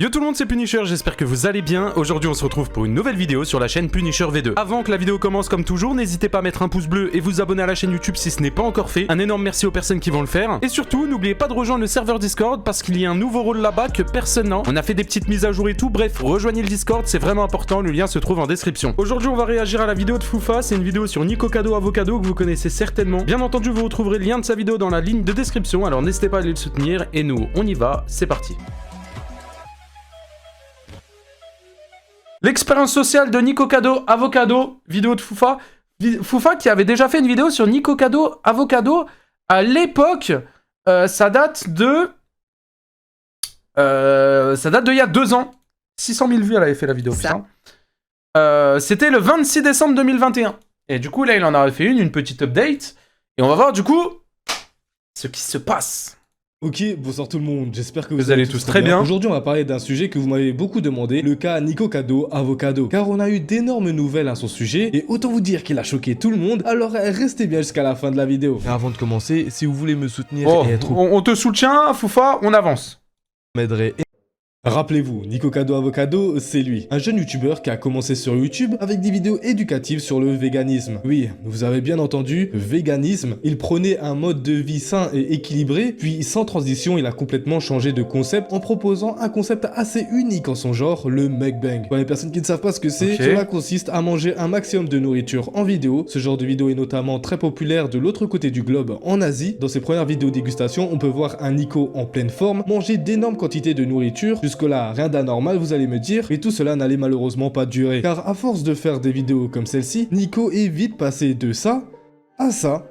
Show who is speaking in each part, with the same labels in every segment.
Speaker 1: Yo tout le monde, c'est Punisher, j'espère que vous allez bien. Aujourd'hui on se retrouve pour une nouvelle vidéo sur la chaîne Punisher V2. Avant que la vidéo commence, comme toujours, n'hésitez pas à mettre un pouce bleu et vous abonner à la chaîne YouTube si ce n'est pas encore fait. Un énorme merci aux personnes qui vont le faire. Et surtout, n'oubliez pas de rejoindre le serveur Discord parce qu'il y a un nouveau rôle là-bas que personne n'a. On a fait des petites mises à jour et tout, bref, rejoignez le Discord, c'est vraiment important, le lien se trouve en description. Aujourd'hui on va réagir à la vidéo de Foufa, c'est une vidéo sur Nikocado Avocado que vous connaissez certainement. Bien entendu, vous retrouverez le lien de sa vidéo dans la ligne de description, alors n'hésitez pas à aller le soutenir. Et nous, on y va, c'est parti. L'expérience sociale de Nikocado Avocado, vidéo de Foufa. Foufa qui avait déjà fait une vidéo sur Nikocado Avocado. À l'époque, ça date de il y a 2 ans. 600 000 vues, elle avait fait la vidéo. Putain. C'était le 26 décembre 2021. Et du coup, là, il en a fait une petite update. Et on va voir, du coup, ce qui se passe.
Speaker 2: Ok, bonsoir tout le monde, j'espère que
Speaker 1: vous allez tous très bien.
Speaker 2: Aujourd'hui on va parler d'un sujet que vous m'avez beaucoup demandé, le cas Nikocado Avocado. Car on a eu d'énormes nouvelles à son sujet, et autant vous dire qu'il a choqué tout le monde, alors restez bien jusqu'à la fin de la vidéo. Et avant de commencer, si vous voulez me soutenir et être...
Speaker 1: on te soutient, Foufa, on avance.
Speaker 2: M'aiderait. Rappelez-vous, Nikocado Avocado, c'est lui, un jeune youtubeur qui a commencé sur YouTube avec des vidéos éducatives sur le véganisme. Oui, vous avez bien entendu, véganisme. Il prenait un mode de vie sain et équilibré, puis sans transition, il a complètement changé de concept en proposant un concept assez unique en son genre, le mukbang. Pour les personnes qui ne savent pas ce que c'est, cela consiste à manger un maximum de nourriture en vidéo. Ce genre de vidéo est notamment très populaire de l'autre côté du globe, en Asie. Dans ses premières vidéos dégustation, on peut voir un Nico en pleine forme manger d'énormes quantités de nourriture. Jusque-là, rien d'anormal, vous allez me dire, mais tout cela n'allait malheureusement pas durer. Car à force de faire des vidéos comme celle-ci, Nico est vite passé de ça à ça.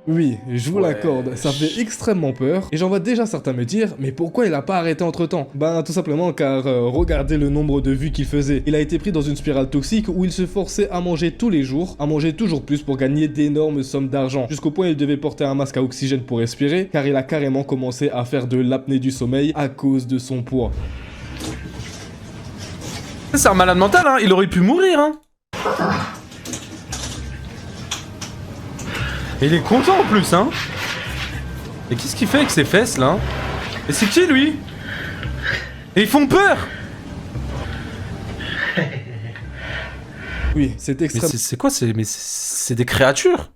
Speaker 2: Oui, je vous l'accorde, ça fait extrêmement peur, et j'en vois déjà certains me dire, mais pourquoi il a pas arrêté entre temps? Ben tout simplement car regardez le nombre de vues qu'il faisait. Il a été pris dans une spirale toxique où il se forçait à manger tous les jours, à manger toujours plus pour gagner d'énormes sommes d'argent, jusqu'au point où il devait porter un masque à oxygène pour respirer, car il a carrément commencé à faire de l'apnée du sommeil à cause de son poids.
Speaker 1: C'est un malade mental, hein, il aurait pu mourir, hein. Et il est content en plus, hein. Et qu'est-ce qu'il fait avec ses fesses, là? Et c'est qui, lui? Et ils font peur.
Speaker 2: Oui, c'est extrêmement...
Speaker 1: Mais c'est quoi? C'est des créatures.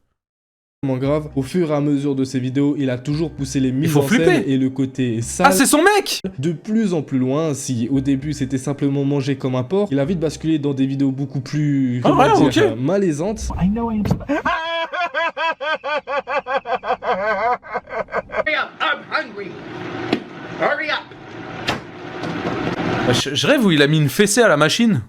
Speaker 2: Grave. Au fur et à mesure de ses vidéos, il a toujours poussé les mises en scène et le côté sale.
Speaker 1: Ah, c'est son mec!
Speaker 2: De plus en plus loin. Si au début c'était simplement manger comme un porc, il a vite basculé dans des vidéos beaucoup plus malaisantes.
Speaker 1: Je rêve où il a mis une fessée à la machine.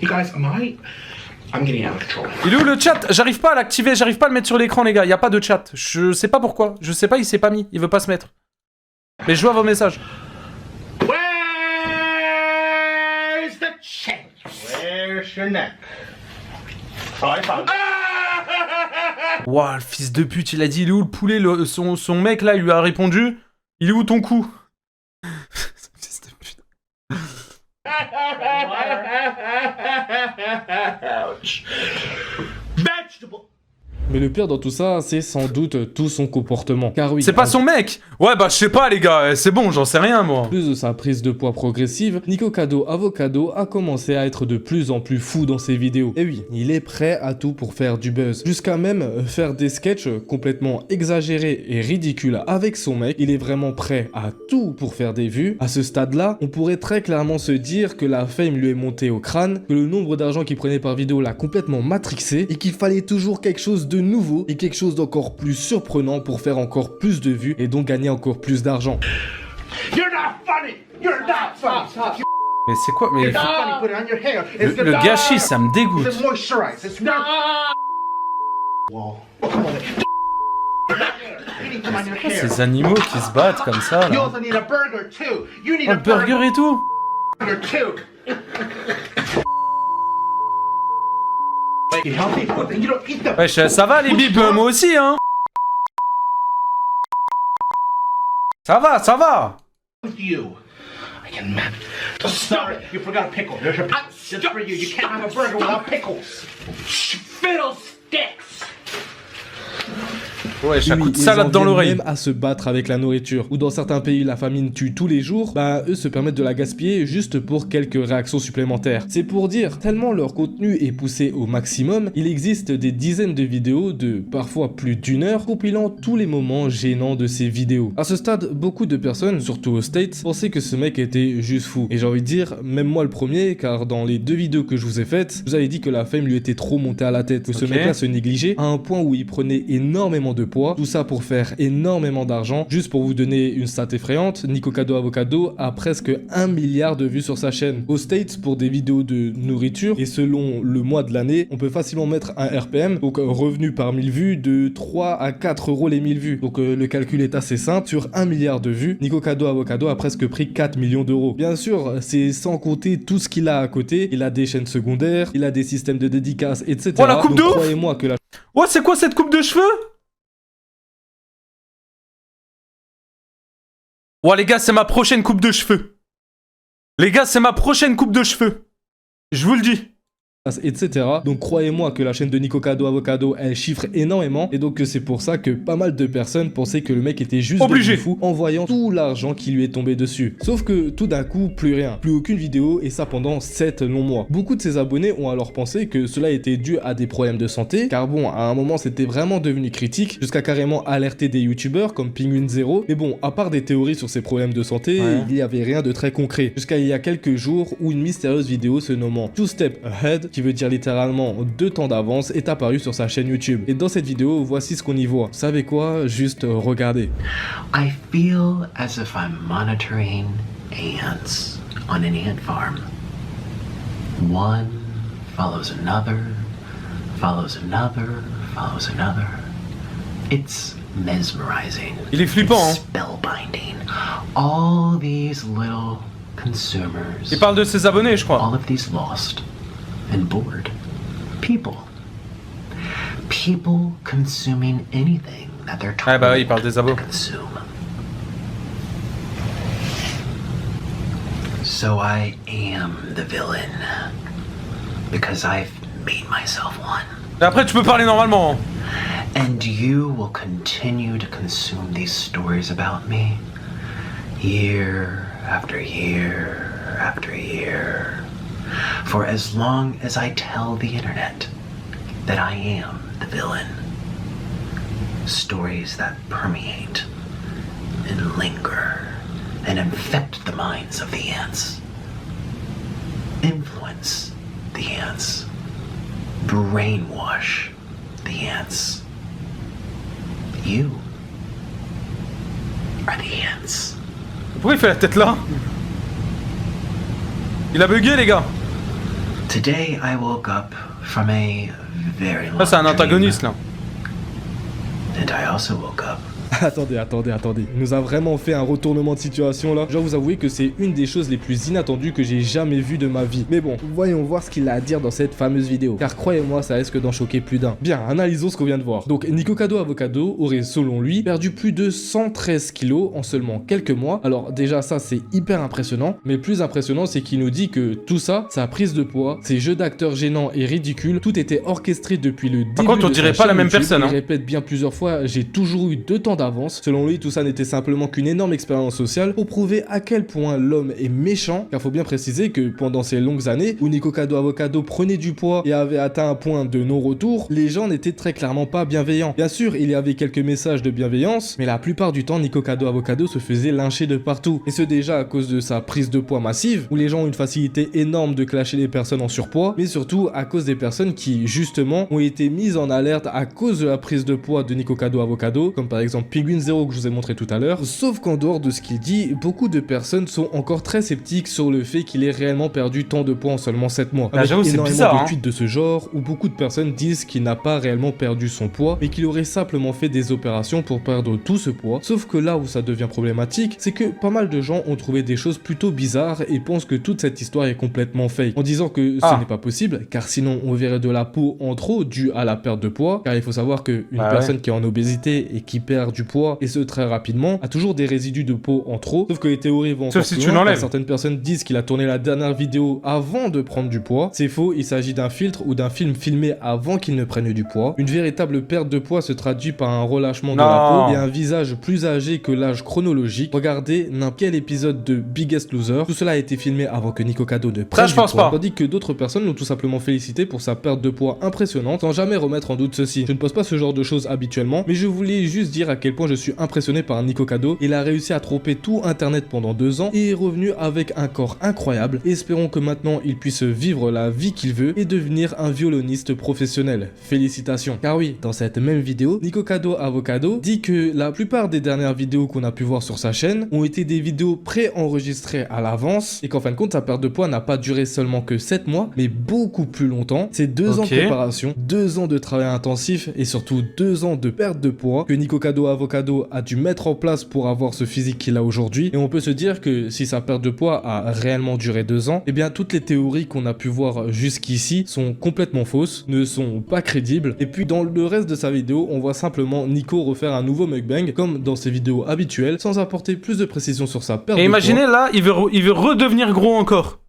Speaker 3: You guys, I'm getting out of control.
Speaker 1: Il est où le chat? J'arrive pas à l'activer, j'arrive pas à le mettre sur l'écran, les gars. Y a pas de chat. Je sais pas pourquoi. Je sais pas, il s'est pas mis. Il veut pas se mettre. Mais je vois vos messages.
Speaker 3: Where's the change? Where's your neck? Oh, I found it.
Speaker 1: Ouah, le fils de pute, il a dit il est où le poulet? Son mec là, il lui a répondu il est où ton cou? Fils de pute.
Speaker 3: Ouch. Vegetable.
Speaker 2: Mais le pire dans tout ça, c'est sans doute tout son comportement. Car oui,
Speaker 1: c'est pas son mec. Ouais, bah je sais pas les gars, c'est bon, j'en sais rien moi.
Speaker 2: En plus de sa prise de poids progressive, Nikocado Avocado a commencé à être de plus en plus fou dans ses vidéos. Et oui, il est prêt à tout pour faire du buzz. Jusqu'à même faire des sketchs complètement exagérés et ridicules avec son mec. Il est vraiment prêt à tout pour faire des vues. À ce stade-là, on pourrait très clairement se dire que la fame lui est montée au crâne, que le nombre d'argent qu'il prenait par vidéo l'a complètement matrixé, et qu'il fallait toujours quelque chose de nouveau et quelque chose d'encore plus surprenant pour faire encore plus de vues et donc gagner encore plus d'argent.
Speaker 3: You're not funny. You're not funny. Stop.
Speaker 1: Mais c'est quoi? Mais
Speaker 3: You're not funny. Put it on your hair. It's
Speaker 1: le gâchis, ça me dégoûte.
Speaker 3: It's moisturize. It's not. Wall. Oh, come on.
Speaker 1: Ces animaux qui se battent comme ça
Speaker 3: You
Speaker 1: là.
Speaker 3: also need a burger too. You need
Speaker 1: Oh,
Speaker 3: a
Speaker 1: le burger et tout.
Speaker 3: burger too. Healthy food. You don't eat the.
Speaker 1: Wesh, ça va les bips, moi aussi hein. Ça va, ça va.
Speaker 3: With you. I can manage. Stop it. You forgot a pickle. There's a pickle. Just for you. You can't have a burger without pickles. Fiddlesticks.
Speaker 1: Ouais, ça
Speaker 2: Oui,
Speaker 1: coûte
Speaker 2: ils
Speaker 1: salade
Speaker 2: en
Speaker 1: dans
Speaker 2: viennent
Speaker 1: l'oreille.
Speaker 2: même à se battre avec la nourriture. Ou dans certains pays, la famine tue tous les jours, bah eux se permettent de la gaspiller juste pour quelques réactions supplémentaires. C'est pour dire, tellement leur contenu est poussé au maximum, il existe des dizaines de vidéos de parfois plus d'une heure compilant tous les moments gênants de ces vidéos. À ce stade, beaucoup de personnes, surtout aux States, pensaient que ce mec était juste fou. Et j'ai envie de dire, même moi le premier, car dans les 2 vidéos que je vous ai faites, je vous avais dit que la fame lui était trop montée à la tête, que ce
Speaker 1: Ok.
Speaker 2: mec-là se négligeait à un point où il prenait énormément de poids, tout ça pour faire énormément d'argent. Juste pour vous donner une stat effrayante, Nikocado Avocado a presque 1 milliard de vues sur sa chaîne. Aux States, pour des vidéos de nourriture, et selon le mois de l'année, on peut facilement mettre un RPM, donc revenu par 1000 vues, de 3 à 4 euros les 1000 vues. Donc le calcul est assez simple, sur 1 milliard de vues, Nikocado Avocado a presque pris 4 millions d'euros. Bien sûr, c'est sans compter tout ce qu'il a à côté, il a des chaînes secondaires, il a des systèmes de dédicaces, etc.
Speaker 1: Oh, la coupe
Speaker 2: Donc,
Speaker 1: de ouf.
Speaker 2: croyez-moi que la
Speaker 1: Oh, c'est quoi cette coupe de cheveux? Oh, les gars, c'est ma prochaine coupe de cheveux. Les gars, c'est ma prochaine coupe de cheveux. Je vous le dis.
Speaker 2: etc. Donc croyez-moi que la chaîne de Nikocado Avocado elle chiffre énormément et donc c'est pour ça que pas mal de personnes pensaient que le mec était juste
Speaker 1: Obligé.
Speaker 2: devenu fou en voyant tout l'argent qui lui est tombé dessus. Sauf que tout d'un coup plus rien, plus aucune vidéo et ça pendant 7 longs mois. Beaucoup de ses abonnés ont alors pensé que cela était dû à des problèmes de santé car bon à un moment c'était vraiment devenu critique jusqu'à carrément alerter des youtubeurs comme Penguin Zero mais bon à part des théories sur ses problèmes de santé il n'y avait rien de très concret jusqu'à il y a quelques jours où une mystérieuse vidéo se nommant Two Step Ahead qui veut dire littéralement 2 temps d'avance, est apparu sur sa chaîne YouTube. Et dans cette vidéo, voici ce qu'on y voit. Vous savez quoi? Juste regardez.
Speaker 4: I feel as if I'm monitoring ants on an ant farm. One follows another, follows another, follows another. It's mesmerizing.
Speaker 1: Il est flippant, hein.
Speaker 4: It's spellbinding. All these little consumers.
Speaker 1: Il parle de ses abonnés, je crois.
Speaker 4: All of these lost and bored people. People consuming anything that they're
Speaker 1: Ah
Speaker 4: told
Speaker 1: bah oui, il parle des
Speaker 4: to
Speaker 1: abos.
Speaker 4: consume. So I am the villain because I've made myself one.
Speaker 1: Et après, tu peux parler normalement. Hein.
Speaker 4: And you will continue to consume these stories about me year after year after year. For as long as I tell the internet that I am the villain, stories that permeate and linger and infect the minds of the ants, influence the ants, brainwash the ants. You are the ants.
Speaker 1: Pourquoi il fait la tête là? Il a bugué, les gars.
Speaker 4: Today I woke up from a very long
Speaker 1: Ça, c'est un
Speaker 4: dream,
Speaker 1: antagoniste, là.
Speaker 4: and I also woke up.
Speaker 2: Attendez. Il nous a vraiment fait un retournement de situation là. Je dois vous avouer que c'est une des choses les plus inattendues que j'ai jamais vues de ma vie. Mais bon, voyons voir ce qu'il a à dire dans cette fameuse vidéo. Car croyez-moi, ça risque d'en choquer plus d'un. Bien, analysons ce qu'on vient de voir. Donc, Nikocado Avocado aurait, selon lui, perdu plus de 113 kilos en seulement quelques mois. Alors déjà, ça c'est hyper impressionnant. Mais plus impressionnant, c'est qu'il nous dit que tout ça, sa prise de poids, ses jeux d'acteurs gênants et ridicules, tout était orchestré depuis le début.
Speaker 1: Par contre, on
Speaker 2: de sa
Speaker 1: dirait pas
Speaker 2: chaîne
Speaker 1: la même
Speaker 2: YouTube.
Speaker 1: personne, hein.
Speaker 2: Il répète bien plusieurs fois, j'ai toujours eu 2 temps d'avance. Selon lui, tout ça n'était simplement qu'une énorme expérience sociale pour prouver à quel point l'homme est méchant, car faut bien préciser que pendant ces longues années où Nikocado Avocado prenait du poids et avait atteint un point de non-retour, les gens n'étaient très clairement pas bienveillants. Bien sûr, il y avait quelques messages de bienveillance, mais la plupart du temps, Nikocado Avocado se faisait lyncher de partout. Et ce déjà à cause de sa prise de poids massive, où les gens ont une facilité énorme de clasher les personnes en surpoids, mais surtout à cause des personnes qui, justement, ont été mises en alerte à cause de la prise de poids de Nikocado Avocado, comme par exemple Penguin Zero que je vous ai montré tout à l'heure. Sauf qu'en dehors de ce qu'il dit, beaucoup de personnes sont encore très sceptiques sur le fait qu'il ait réellement perdu tant de poids en seulement 7 mois.
Speaker 1: Bah,
Speaker 2: Avec
Speaker 1: j'avoue, c'est
Speaker 2: énormément
Speaker 1: bizarre,
Speaker 2: de
Speaker 1: hein.
Speaker 2: tweets de ce genre, où beaucoup de personnes disent qu'il n'a pas réellement perdu son poids, mais qu'il aurait simplement fait des opérations pour perdre tout ce poids. Sauf que là où ça devient problématique, c'est que pas mal de gens ont trouvé des choses plutôt bizarres et pensent que toute cette histoire est complètement fake, en disant que ce n'est pas possible, car sinon on verrait de la peau en trop due à la perte de poids, car il faut savoir qu'une personne qui est en obésité et qui perd perd du poids, et ce très rapidement, a toujours des résidus de peau en trop, sauf que les théories vont encore
Speaker 1: si
Speaker 2: plus
Speaker 1: tu
Speaker 2: loin,
Speaker 1: l'enlèves.
Speaker 2: car certaines personnes disent qu'il a tourné la dernière vidéo avant de prendre du poids. C'est faux, il s'agit d'un filtre ou d'un film filmé avant qu'il ne prenne du poids. Une véritable perte de poids se traduit par un relâchement de la peau et un visage plus âgé que l'âge chronologique. Regardez n'importe quel épisode de Biggest Loser, tout cela a été filmé avant que Nico Cado ne prenne du poids, tandis que d'autres personnes l'ont tout simplement félicité pour sa perte de poids impressionnante, sans jamais remettre en doute ceci. Je ne pose pas ce genre de choses habituellement, mais je voulais juste dire à quel point je suis impressionné par Nico Cado. Il a réussi à tromper tout internet pendant 2 ans et est revenu avec un corps incroyable. Espérons que maintenant il puisse vivre la vie qu'il veut et devenir un violoniste professionnel. Félicitations. Car oui, dans cette même vidéo, Nico Cado Avocado dit que la plupart des dernières vidéos qu'on a pu voir sur sa chaîne ont été des vidéos pré-enregistrées à l'avance et qu'en fin de compte sa perte de poids n'a pas duré seulement que 7 mois mais beaucoup plus longtemps. C'est 2 ans de préparation, 2 ans de travail intensif et surtout 2 ans de perte de poids que Nico Cado Avocado a dû mettre en place pour avoir ce physique qu'il a aujourd'hui. Et on peut se dire que si sa perte de poids a réellement duré 2 ans, eh bien toutes les théories qu'on a pu voir jusqu'ici sont complètement fausses, ne sont pas crédibles. Et puis dans le reste de sa vidéo, on voit simplement Nico refaire un nouveau mukbang comme dans ses vidéos habituelles, sans apporter plus de précision sur sa perte de poids.
Speaker 1: Et imaginez là, il veut redevenir gros encore.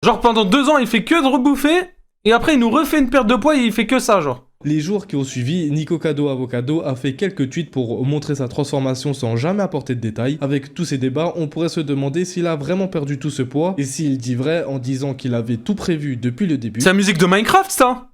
Speaker 1: Genre pendant 2 ans, il fait que de rebouffer, et après il nous refait une perte de poids et il fait que ça, genre.
Speaker 2: Les jours qui ont suivi, Nico Cado Avocado a fait quelques tweets pour montrer sa transformation sans jamais apporter de détails. Avec tous ces débats, on pourrait se demander s'il a vraiment perdu tout ce poids, et s'il dit vrai en disant qu'il avait tout prévu depuis le début.
Speaker 1: C'est la musique de Minecraft, ça.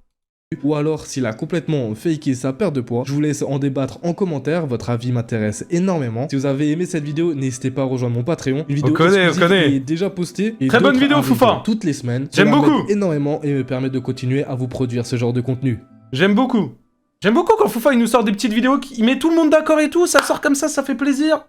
Speaker 2: Ou alors s'il a complètement faké sa perte de poids. Je vous laisse en débattre en commentaire, votre avis m'intéresse énormément. Si vous avez aimé cette vidéo, n'hésitez pas à rejoindre mon Patreon. Une vidéo exclusive est déjà postée. Et
Speaker 1: très bonne vidéo, Foufa.
Speaker 2: Toutes les semaines.
Speaker 1: J'aime beaucoup.
Speaker 2: Énormément et me permet de continuer à vous produire ce genre de contenu.
Speaker 1: J'aime beaucoup. J'aime beaucoup quand Foufa il nous sort des petites vidéos, il met tout le monde d'accord et tout, ça sort comme ça fait plaisir.